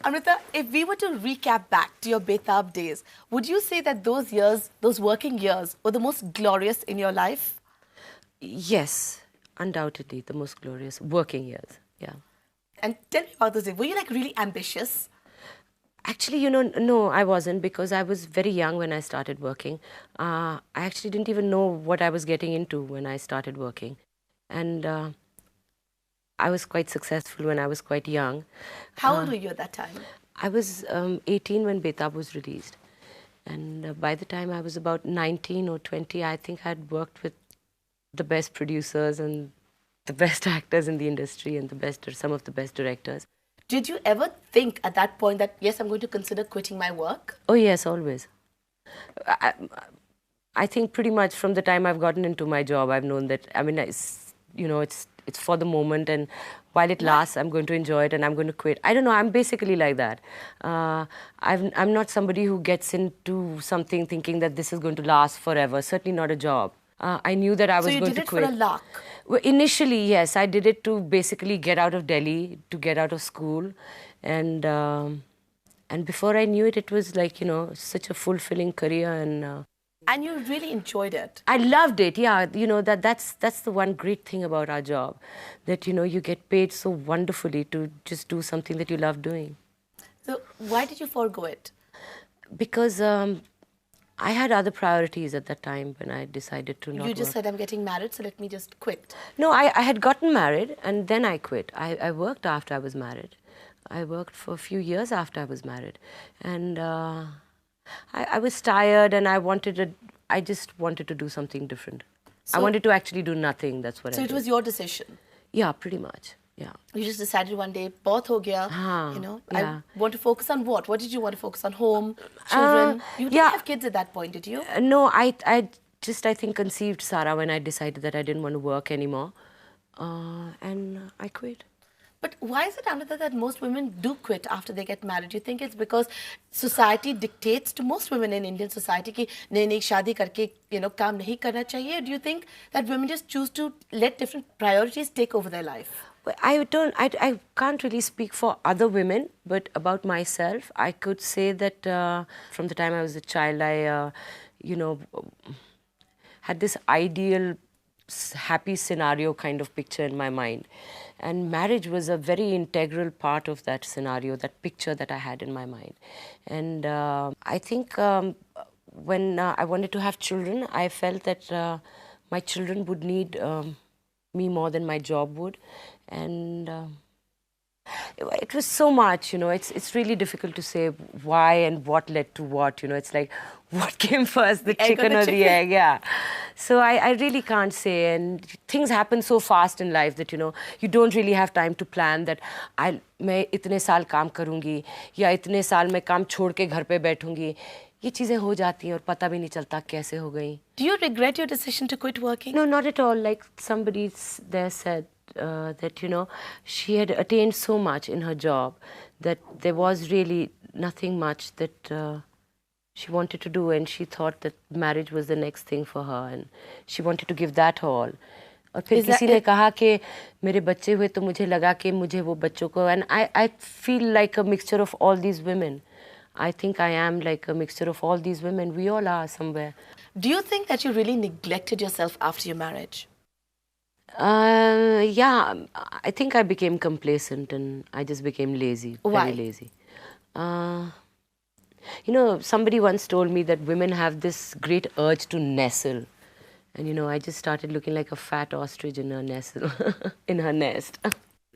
Amrita, if we were to recap back to your Betab days, would you say that those years, those working years, were the most glorious in your life? Yes, undoubtedly the most glorious working years. Yeah. And tell me about those days. Were you like really ambitious? Actually, no, I wasn't, because I was very young when I started working. I actually didn't even know what I was getting into when I started working. And I was quite successful when I was quite young. How old were you at that time? I was 18 when Betab was released. And by the time I was about 19 or 20, I think I'd worked with the best producers and the best actors in the industry and some of the best directors. Did you ever think at that point that, yes, I'm going to consider quitting my work? Oh, yes, always. I think pretty much from the time I've gotten into my job, I've known that, I mean, it's for the moment, and while it lasts, I'm going to enjoy it and I'm going to quit. I don't know, I'm basically like that. I'm not somebody who gets into something thinking that this is going to last forever, certainly not a job. I knew that I was going to quit. So you did it for a lark? Well, initially, yes, I did it to basically get out of Delhi, to get out of school. And before I knew it, it was like, such a fulfilling career. And you really enjoyed it? I loved it, yeah. That's the one great thing about our job, that, you get paid so wonderfully to just do something that you love doing. So why did you forego it? Because I had other priorities at that time when I decided to not You just work. said, I'm getting married, so let me just quit. No, I had gotten married and then I quit. I worked after I was married. I worked for a few years after I was married. And I was tired and I just wanted to do something different. I wanted to actually do nothing, that's what I did. So it was your decision? Yeah, pretty much, yeah. You just decided one day, bahut ho gaya, yeah. I want to focus on what? What did you want to focus on? Home, children? You didn't have kids at that point, did you? No, I think, conceived Sara when I decided that I didn't want to work anymore. And I quit. But why is it, Amrita, that most women do quit after they get married? Do you think it's because society dictates to most women in Indian society कि नई शादी करके काम नहीं करना चाहिए? Or do you think that women just choose to let different priorities take over their life? Well, I can't really speak for other women, but about myself, I could say that from the time I was a child, I, had this ideal, happy scenario kind of picture in my mind. And marriage was a very integral part of that scenario, that picture that I had in my mind. And I think when I wanted to have children, I felt that my children would need me more than my job would. And it was so much, it's really difficult to say why and what led to what, it's like, what came first, the chicken or the egg, yeah. So I really can't say, and things happen so fast in life that, you don't really have time to plan that मैं इतने साल काम करूँगी या इतने साल मैं काम छोड़ के घर पे बैठूँगी. ये चीजें हो जाती हैं और पता भी नहीं चलता कैसे हो गई. Do you regret your decision to quit working? No, not at all. Like somebody there said, that, she had attained so much in her job that there was really nothing much that she wanted to do, and she thought that marriage was the next thing for her and she wanted to give that her all. और फिर किसी ने कहा कि मेरे बच्चे हुए तो मुझे लगा कि मुझे वो बच्चों को, and I feel like a mixture of all these women. I think I am like a mixture of all these women. We all are somewhere. Do you think that you really neglected yourself after your marriage? Yeah, I think I became complacent and I just became lazy. Why? Very lazy. Somebody once told me that women have this great urge to nestle. And, I just started looking like a fat ostrich in her nestle, in her nest.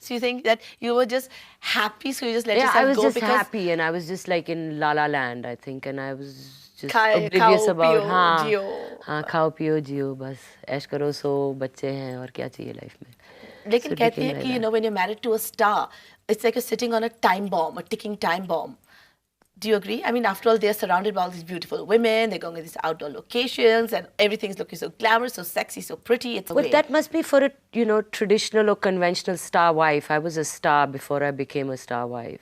So you think that you were just happy, so you just let yourself go? Yeah, I was just because happy and I was just like in La La Land, I think. And I was just oblivious about खाओ पियो जियो बस ऐश करो सो बच्चे हैं और क्या चाहिए life में. लेकिन कहते हैं कि when you're married to a star, it's like you're sitting on a time bomb, a ticking time bomb. Do you agree? I mean, after all, they're surrounded by all these beautiful women. They're going to these outdoor locations, and everything's looking so glamorous, so sexy, so pretty. It's well, that must be for a traditional or conventional star wife. I was a star before I became a star wife.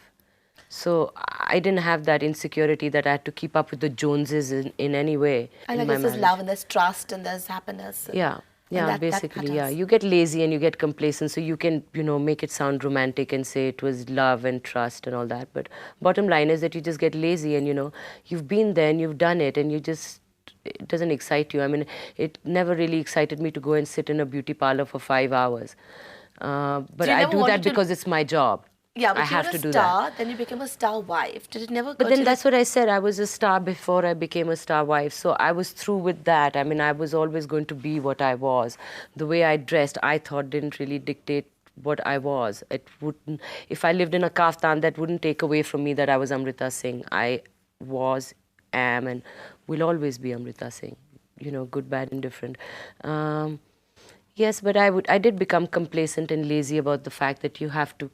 So I didn't have that insecurity that I had to keep up with the Joneses in any way. And I guess there's love and there's trust and there's happiness. Yeah. And Yeah, that basically, yeah. matters. You get lazy and you get complacent, so you can, make it sound romantic and say it was love and trust and all that. But bottom line is that you just get lazy and, you've been there and you've done it and it doesn't excite you. I mean, it never really excited me to go and sit in a beauty parlor for 5 hours. But So you I never do that wanted to. because it's my job. Yeah, I but you were have a to do that. star, then you became a star wife. Did it never But occur to then you? that's what I said. I was a star before I became a star wife. So I was through with that. I mean, I was always going to be what I was. The way I dressed, I thought didn't really dictate what I was. It wouldn't, if I lived in a kaftan, that wouldn't take away from me that I was Amrita Singh. I was, am, and will always be Amrita Singh. Good, bad, and different. Yes, but I did become complacent and lazy about the fact that you have to,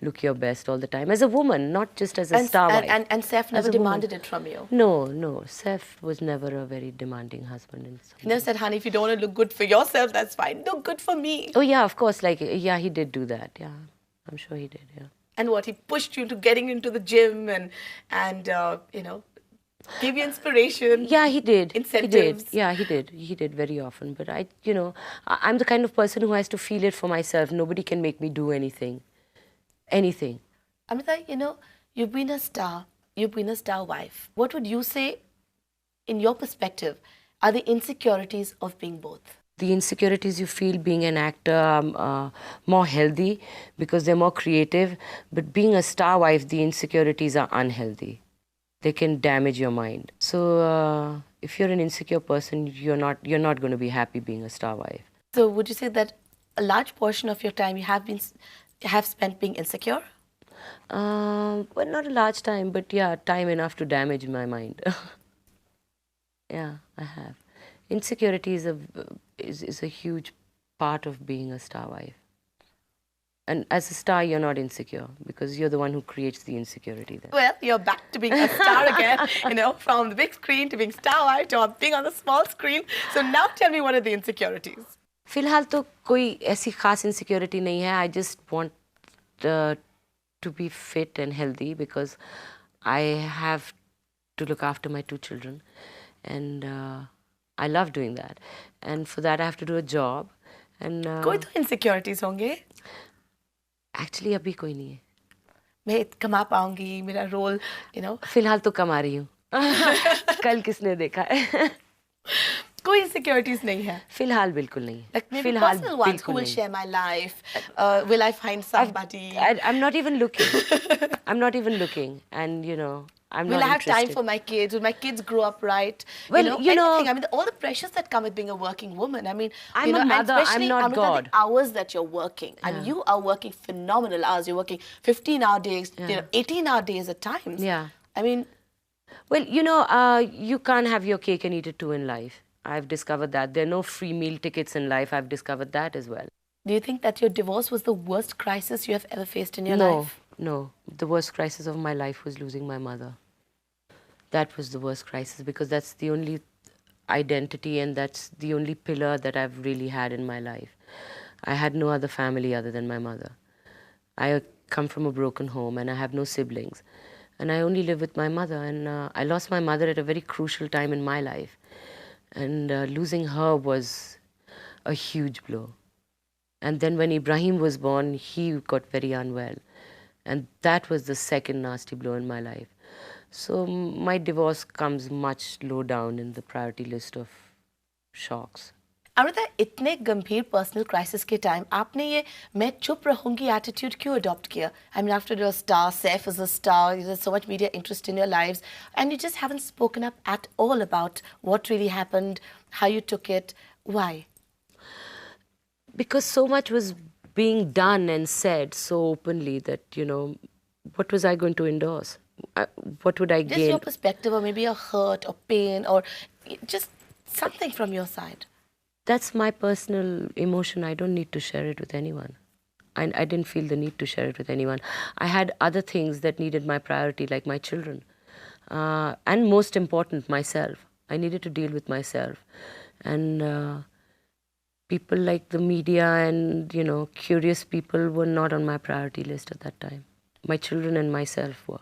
look your best all the time. As a woman, not just as a And star and wife. and Seth As never a woman. demanded it from you. No, no. Seth was never a very demanding husband in some He never ways. said, honey, if you don't want to look good for yourself, that's fine. Look good for me. Oh, yeah, of course. Like, yeah, he did do that. Yeah, I'm sure he did. Yeah. And what, he pushed you into getting into the gym and gave you inspiration, Yeah, he did. He did. incentives. Yeah, he did. He did very often. But I'm the kind of person who has to feel it for myself. Nobody can make me do anything. Anything. Amrita, you've been a star. You've been a star wife. What would you say, in your perspective, are the insecurities of being both? The insecurities you feel being an actor are more healthy because they're more creative. But being a star wife, the insecurities are unhealthy. They can damage your mind. So if you're an insecure person, you're not going to be happy being a star wife. So would you say that a large portion of your time you have spent being insecure? Well, not a large time, but yeah, time enough to damage my mind. Yeah, I have. Insecurity is a huge part of being a star wife. And as a star, you're not insecure because you're the one who creates the insecurity there. Well, you're back to being a star again, from the big screen to being star wife to being on the small screen. So now tell me, what are the insecurities? फिलहाल तो कोई ऐसी खास insecurity नहीं है. I just want to be fit and healthy because I have to look after my 2 children. And I love doing that. And for that, I have to do a job. And कोई तो insecurities होंगे. actually, अभी कोई नहीं है. मैं कमा पाऊंगी, मेरा रोल, फिलहाल तो कमा रही हूँ. कल किसने देखा है? कोई insecurities नहीं है. फिलहाल बिल्कुल नहीं. Like maybe फिलहाल personal ones, who बिल्कुल will नहीं. share my life? Will I find somebody? I'm not even looking. I'm not even looking. And, I'm Will not I have time interested. for my kids? Will my kids grow up right? Well, anything. I mean, all the pressures that come with being a working woman. I mean, I'm a and mother, I'm especially, not Amrita, God. the hours that you're working. I mean, you are working phenomenal hours. You're working 15-hour days, 18-hour days at times. Yeah. I mean, Well, you can't have your cake and eat it too in life. I've discovered that. There are no free meal tickets in life. I've discovered that as well. do you think that your divorce was the worst crisis you have ever faced in your No, life? no. The worst crisis of my life was losing my mother. That was the worst crisis because that's the only identity and that's the only pillar that I've really had in my life. I had no other family other than my mother. I come from a broken home and I have no siblings. And I only live with my mother. And I lost my mother at a very crucial time in my life. And losing her was a huge blow. And then when Ibrahim was born, he got very unwell. And that was the second nasty blow in my life. So my divorce comes much low down in the priority list of shocks. Amrita, इतने गंभीर personal crisis के time आपने ये मैं चुप रहूंगी attitude क्यों adopt किया? I mean, after you're a star, Saif is a star, there's so much media interest in your lives, and you just haven't spoken up at all about what really happened, how you took it. Why? Because so much was being done and said so openly that, what was I going to endorse? What would I Just gain? your perspective, or maybe a hurt or pain, or just something from your side. That's my personal emotion. I don't need to share it with anyone. I didn't feel the need to share it with anyone. I had other things that needed my priority, like my children. And most important, myself. I needed to deal with myself. And people like the media and, curious people were not on my priority list at that time. My children and myself were.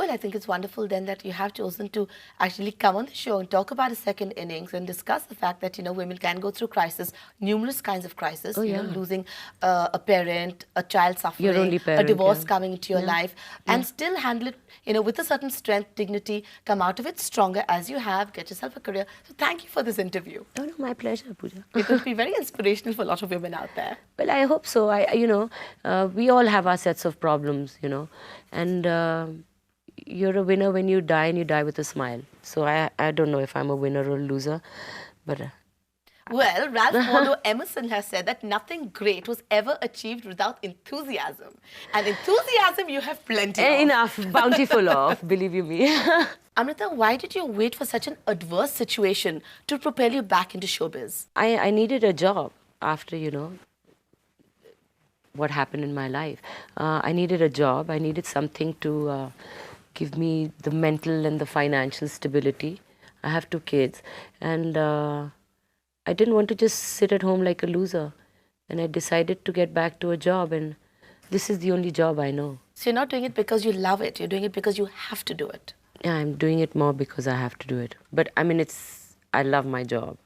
Well, I think it's wonderful then that you have chosen to actually come on the show and talk about a second innings and discuss the fact that, women can go through crisis, numerous kinds of crisis, Oh, yeah. losing a parent, a child suffering, only a parent, divorce yeah. coming into your life, and still handle it, with a certain strength, dignity, come out of it stronger as you have, get yourself a career. So thank you for this interview. Oh, no, my pleasure, Pooja. It will be very inspirational for a lot of women out there. Well, I hope so. We all have our sets of problems, and you're a winner when you die, and you die with a smile. So I don't know if I'm a winner or a loser, but... Well, Ralph Waldo Emerson has said that nothing great was ever achieved without enthusiasm. And enthusiasm you have plenty of. Enough, bountiful of, believe you me. Amrita, why did you wait for such an adverse situation to propel you back into showbiz? I needed a job after, what happened in my life. I needed a job. I needed something to give me the mental and the financial stability. I have 2 kids, and I didn't want to just sit at home like a loser. And I decided to get back to a job, and this is the only job I know. So you're not doing it because you love it. You're doing it because you have to do it. Yeah, I'm doing it more because I have to do it. But I mean, I love my job.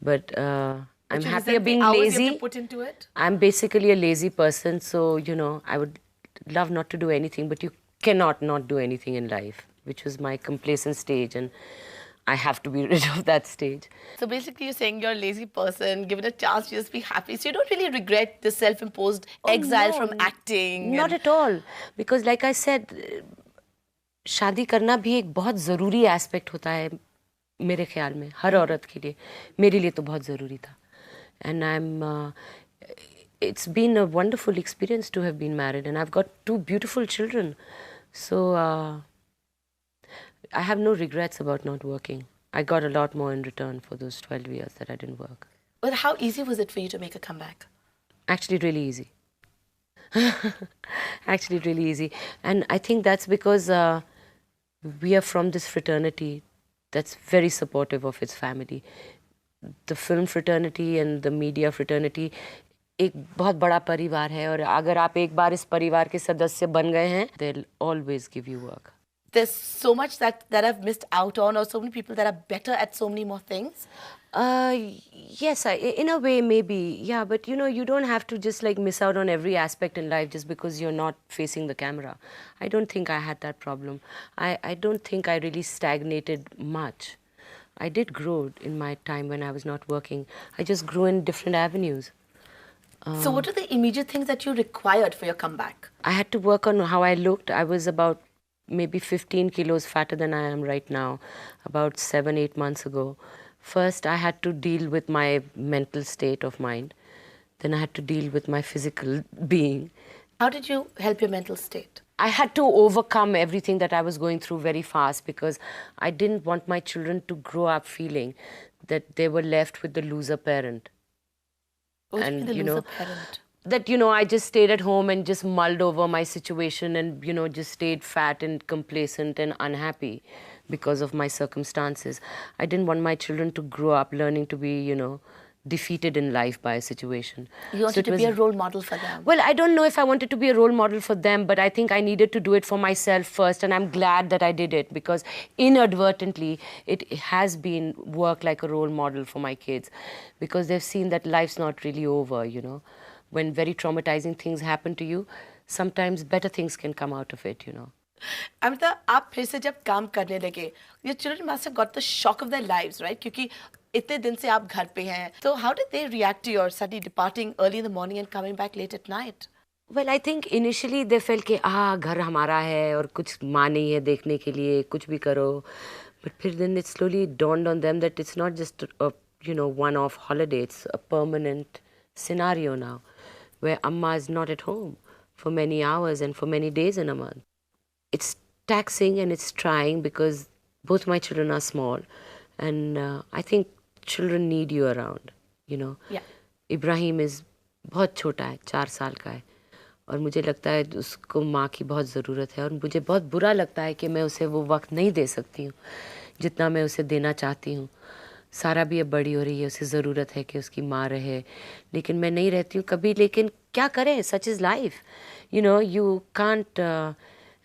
But I'm happier being lazy. You have to put into it? I'm basically a lazy person, so, I would love not to do anything, but you cannot not do anything in life, which was my complacent stage, and I have to be rid of that stage. So basically you're saying you're a lazy person, given a chance to just be happy. So you don't really regret the self-imposed exile from acting? Not at all. Because like I said, शादी करना भी एक बहुत ज़रूरी aspect होता है मेरे ख्याल में, हर औरत के लिए. मेरे लिए तो बहुत ज़रूरी था. And it's been a wonderful experience to have been married, and I've got 2 beautiful children. So I have no regrets about not working. I got a lot more in return for those 12 years that I didn't work. Well, how easy was it for you to make a comeback? Actually, really easy. Actually, really easy. And I think that's because we are from this fraternity that's very supportive of its family. The film fraternity and the media fraternity एक बहुत बड़ा परिवार है, और अगर आप एक बार इस परिवार के सदस्य बन गए हैं, they'll always give you work. There's so much that I've missed out on, or so many people that are better at so many more things. Yes, in a way, maybe. Yeah, but you don't have to just like miss out on every aspect in life just because you're not facing the camera. I don't think I had that problem. I don't think I really stagnated much. I did grow in my time when I was not working. I just grew in different avenues. So what are the immediate things that you required for your comeback? I had to work on how I looked. I was about maybe 15 kilos fatter than I am right now, about 7-8 months ago. First, I had to deal with my mental state of mind. Then I had to deal with my physical being. How did you help your mental state? I had to overcome everything that I was going through very fast because I didn't want my children to grow up feeling that they were left with the loser parent. What do you mean the loser parent? That, I just stayed at home and just mulled over my situation and, just stayed fat and complacent and unhappy because of my circumstances. I didn't want my children to grow up learning to be, defeated in life by a situation. You wanted to be a role model for them? Well, I don't know if I wanted to be a role model for them, but I think I needed to do it for myself first, and I'm glad that I did it because inadvertently it has been work like a role model for my kids because they've seen that life's not really over, When very traumatizing things happen to you, sometimes better things can come out of it, Amrita, आप फिर से जब काम करने लगे, your children must have got the shock of their lives, right? क्योंकि इतने दिन से आप घर पे हैं. So how did they react to your suddenly departing early in the morning and coming back late at night? Well, I think initially they felt कि घर हमारा है और कुछ माँ नहीं है देखने के लिए, कुछ भी करो. But फिर then it slowly dawned on them that it's not just a one-off holiday. It's a permanent scenario now, where Amma is not at home for many hours and for many days in a month. It's taxing and it's trying because both my children are small, and I think children need you around, Yeah. Ibrahim is बहुत छोटा है, 4 साल का है, और मुझे लगता है उसको माँ की बहुत ज़रूरत है, और मुझे बहुत बुरा लगता है कि मैं उसे वो वक्त नहीं दे सकती हूँ जितना मैं उसे देना चाहती हूँ. सारा भी अब बड़ी हो रही है, उसे ज़रूरत है कि उसकी माँ रहे, लेकिन मैं नहीं रहती हूँ कभी. लेकिन क्या करें, such is life. You can't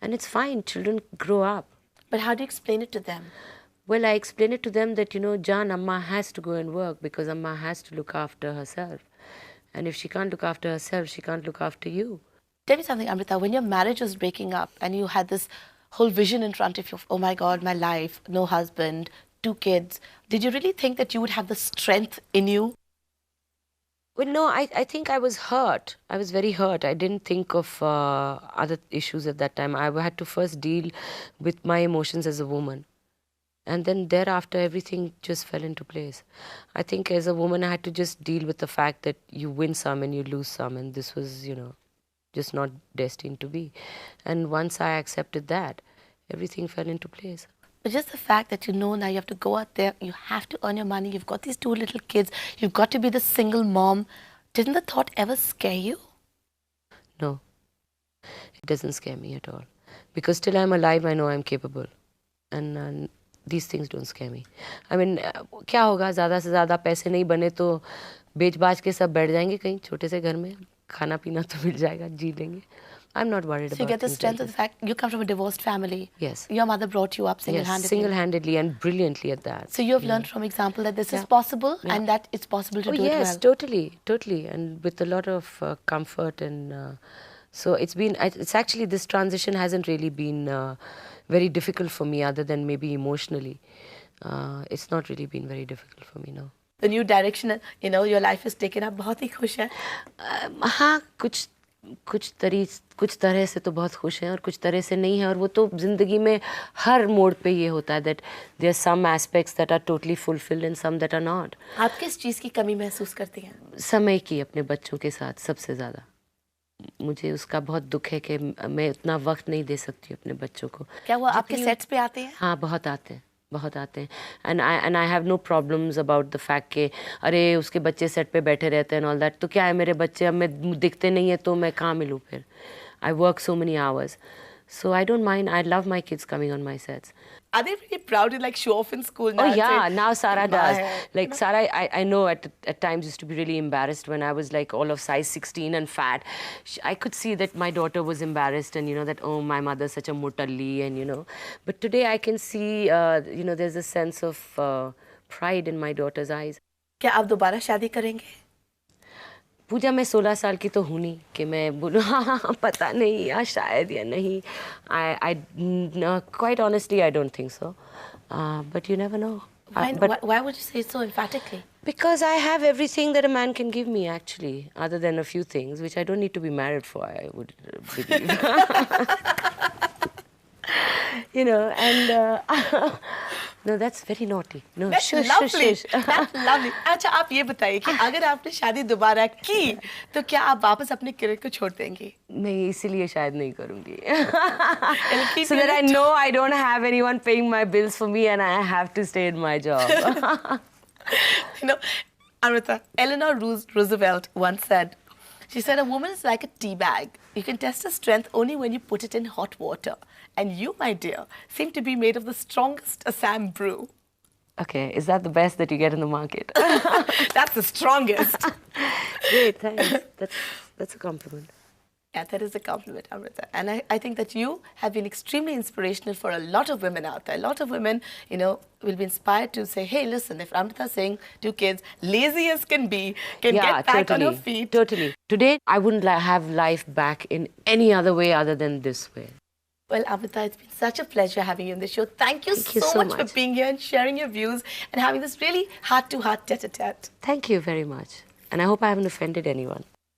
And it's fine, children grow up. But how do you explain it to them? Well, I explain it to them that, Jan, Amma has to go and work because Amma has to look after herself. And if she can't look after herself, she can't look after you. Tell me something, Amrita, when your marriage was breaking up and you had this whole vision in front of you, oh my God, my life, no husband, 2 kids, did you really think that you would have the strength in you? Well, no, I think I was hurt. I was very hurt. I didn't think of other issues at that time. I had to first deal with my emotions as a woman. And then thereafter, everything just fell into place. I think as a woman, I had to just deal with the fact that you win some and you lose some. And this was, just not destined to be. And once I accepted that, everything fell into place. But just the fact that now you have to go out there, you have to earn your money, you've got these 2 little kids, you've got to be the single mom. Didn't the thought ever scare you? No, it doesn't scare me at all. Because till I'm alive, I know I'm capable. And these things don't scare me. I mean, क्या होगा ज़्यादा से ज़्यादा पैसे नहीं बने तो बेच बाज के सब बैठ जाएंगे कहीं छोटे से घर में खाना पीना तो मिल जाएगा जी लेंगे. I'm not worried about it. So you get the strength of the fact you come from a divorced family. Yes. Your mother brought you up single-handedly. Yes, single-handedly and brilliantly at that. So you have learned from example that this is possible and that it's possible to do it well. Yes, totally. And with a lot of comfort and so it's actually this transition hasn't really been very difficult for me other than maybe emotionally. It's not really been very difficult for me, no. The new direction, your life is taken up. बहुत ही खुश है. हाँ, कुछ तरह से तो बहुत खुश हैं और कुछ तरह से नहीं है और वो तो जिंदगी में हर मोड़ पे ये होता है that there are some aspects that are totally fulfilled and some that are not. आप किस चीज़ की कमी महसूस करती हैं? समय की अपने बच्चों के साथ सबसे ज़्यादा. मुझे उसका बहुत दुख है कि मैं उतना वक्त नहीं दे सकती अपने बच्चों को. क्या वो आपके सेट्स पे आते हैं? हाँ, बहुत आते हैं. And I have no problems about the fact कि अरे उसके बच्चे सेट पे बैठे रहते हैं ऑल दैट. तो क्या है मेरे बच्चे अब मैं दिखते नहीं है तो मैं कहाँ मिलूँ फिर. I work so many hours. So I don't mind. I love my kids coming on my sets. Are they really proud to show off in school now? Oh yeah, now Sara does. Sara, I know at times used to be really embarrassed when I was all of size 16 and fat. I could see that my daughter was embarrassed and that oh my mother's such a motalli and But today I can see there's a sense of pride in my daughter's eyes. क्या आप दोबारा शादी करेंगे? पूजा मैं 16 साल की तो हूँ नहीं कि मैं बोलूँ हाँ पता नहीं या शायद या नहीं. Quite honestly, I don't think so. But you never know. Why would you say so emphatically? Because I have everything that a man can give me, actually, other than a few things, which I don't need to be married for, I would believe. No, that's very naughty. No, that's lovely. That's lovely. अच्छा आप ये बताइए कि अगर आपने शादी दोबारा की तो क्या आप वापस अपने करियर को छोड़ देंगी? नहीं, इसीलिए शायद नहीं करूँगी. So that I know I don't have anyone paying my bills for me and I have to stay in my job. Amrita, Eleanor Roosevelt once said, she said, a woman is like a tea bag. You can test her strength only when you put it in hot water. And you, my dear, seem to be made of the strongest Assam brew. Okay, is that the best that you get in the market? That's the strongest. Great, thanks. That's a compliment. Yeah, that is a compliment, Amrita. And I think that you have been extremely inspirational for a lot of women out there. A lot of women, will be inspired to say, hey, listen, if Amrita Singh, 2 kids, lazy as can be, can get back on her feet. Totally. Today, I wouldn't have life back in any other way other than this way. Well, Amrita, it's been such a pleasure having you on the show. Thank you so much for being here and sharing your views and having this really heart-to-heart tete-a-tete. Thank you very much. And I hope I haven't offended anyone.